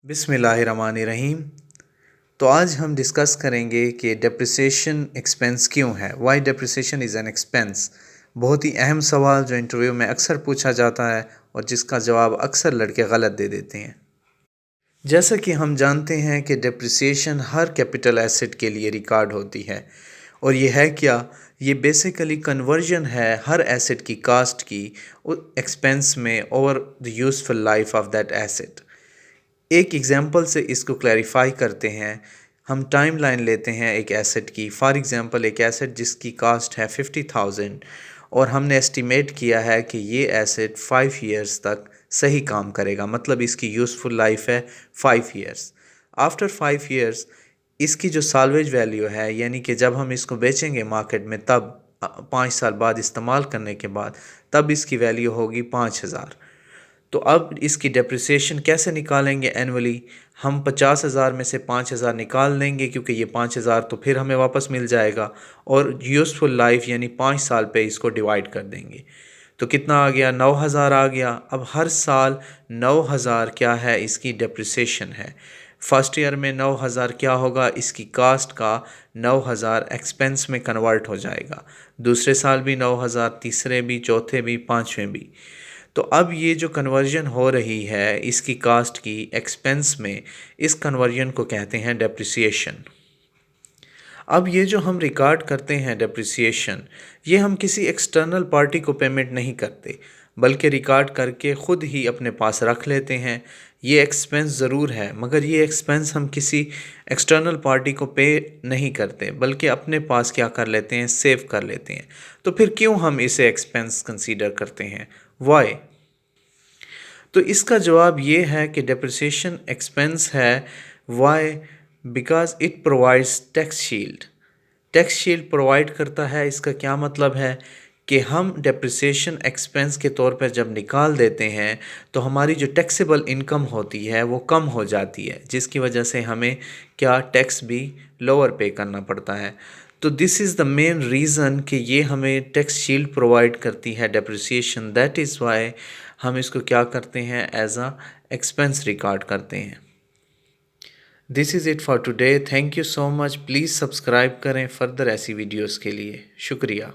बिस्मिल्लाहिर्रहमानिर्रहीम। तो आज हम डिस्कस करेंगे कि डेप्रिसिएशन एक्सपेंस क्यों है, why depreciation is an expense. बहुत ही अहम सवाल जो इंटरव्यू में अक्सर पूछा जाता है और जिसका जवाब अक्सर लड़के गलत दे देते हैं। जैसा कि हम जानते हैं कि डेप्रिसिएशन हर कैपिटल एसेट के लिए रिकॉर्ड होती है और ये है क्या, ये बेसिकली कन्वर्जन है हर एसेट की कास्ट की एक्सपेंस में over the useful life of that asset. एक एग्जांपल से इसको क्लैरिफाई करते हैं। हम टाइम लाइन लेते हैं एक एसेट की। फॉर एग्जांपल एक एसेट जिसकी कास्ट है 50,000 और हमने एस्टिमेट किया है कि ये एसेट 5 ईयर्स तक सही काम करेगा, मतलब इसकी यूज़फुल लाइफ है 5 ईयर्स। आफ्टर 5 ईयर्स इसकी जो साल्वेज वैल्यू है, यानी कि जब हम इसको बेचेंगे मार्केट में तब 5 साल बाद इस्तेमाल करने के बाद तब इसकी वैल्यू होगी 5,000। तो अब इसकी डेप्रिसिएशन कैसे निकालेंगे एनुअली? हम 50,000 में से 5,000 निकाल लेंगे क्योंकि ये 5,000 तो फिर हमें वापस मिल जाएगा और यूज़फुल लाइफ यानी 5 साल पे इसको डिवाइड कर देंगे। तो कितना आ गया? 9,000 आ गया। अब हर साल 9,000 क्या है, इसकी डेप्रिसिएशन है। फर्स्ट ईयर में 9,000 क्या होगा, इसकी कास्ट का 9,000 एक्सपेंस में कन्वर्ट हो जाएगा। दूसरे साल भी 9,000, तीसरे भी, चौथे भी, पाँचवें भी। तो अब ये जो कन्वर्जन हो रही है इसकी कास्ट की एक्सपेंस में, इस कन्वर्जन को कहते हैं डेप्रिसिएशन। अब ये जो हम रिकॉर्ड करते हैं डेप्रिसिएशन, ये हम किसी एक्सटर्नल पार्टी को पेमेंट नहीं करते बल्कि रिकॉर्ड करके ख़ुद ही अपने पास रख लेते हैं। ये एक्सपेंस ज़रूर है मगर ये एक्सपेंस हम किसी एक्सटर्नल पार्टी को पे नहीं करते बल्कि अपने पास क्या कर लेते हैं, सेव कर लेते हैं। तो फिर क्यों हम इसे एक्सपेंस कंसीडर करते हैं, वाई? तो इसका जवाब ये है कि डेप्रिसिएशन एक्सपेंस है। Why? Because it provides tax shield. Tax shield provide करता है। इसका क्या मतलब है कि हम डेप्रिसिएशन एक्सपेंस के तौर पर जब निकाल देते हैं तो हमारी जो टैक्सेबल इनकम होती है वो कम हो जाती है, जिसकी वजह से हमें क्या, टैक्स भी लोअर पे करना पड़ता है। तो this is the main reason कि ये हमें टैक्स शील्ड प्रोवाइड करती है डेप्रिसिएशन। दैट इज़ वाई हम इसको क्या करते हैं, एज अ एक्सपेंस रिकॉर्ड करते हैं। This is it for today. Thank you so much. Please subscribe करें फर्दर ऐसी वीडियोस के लिए। शुक्रिया।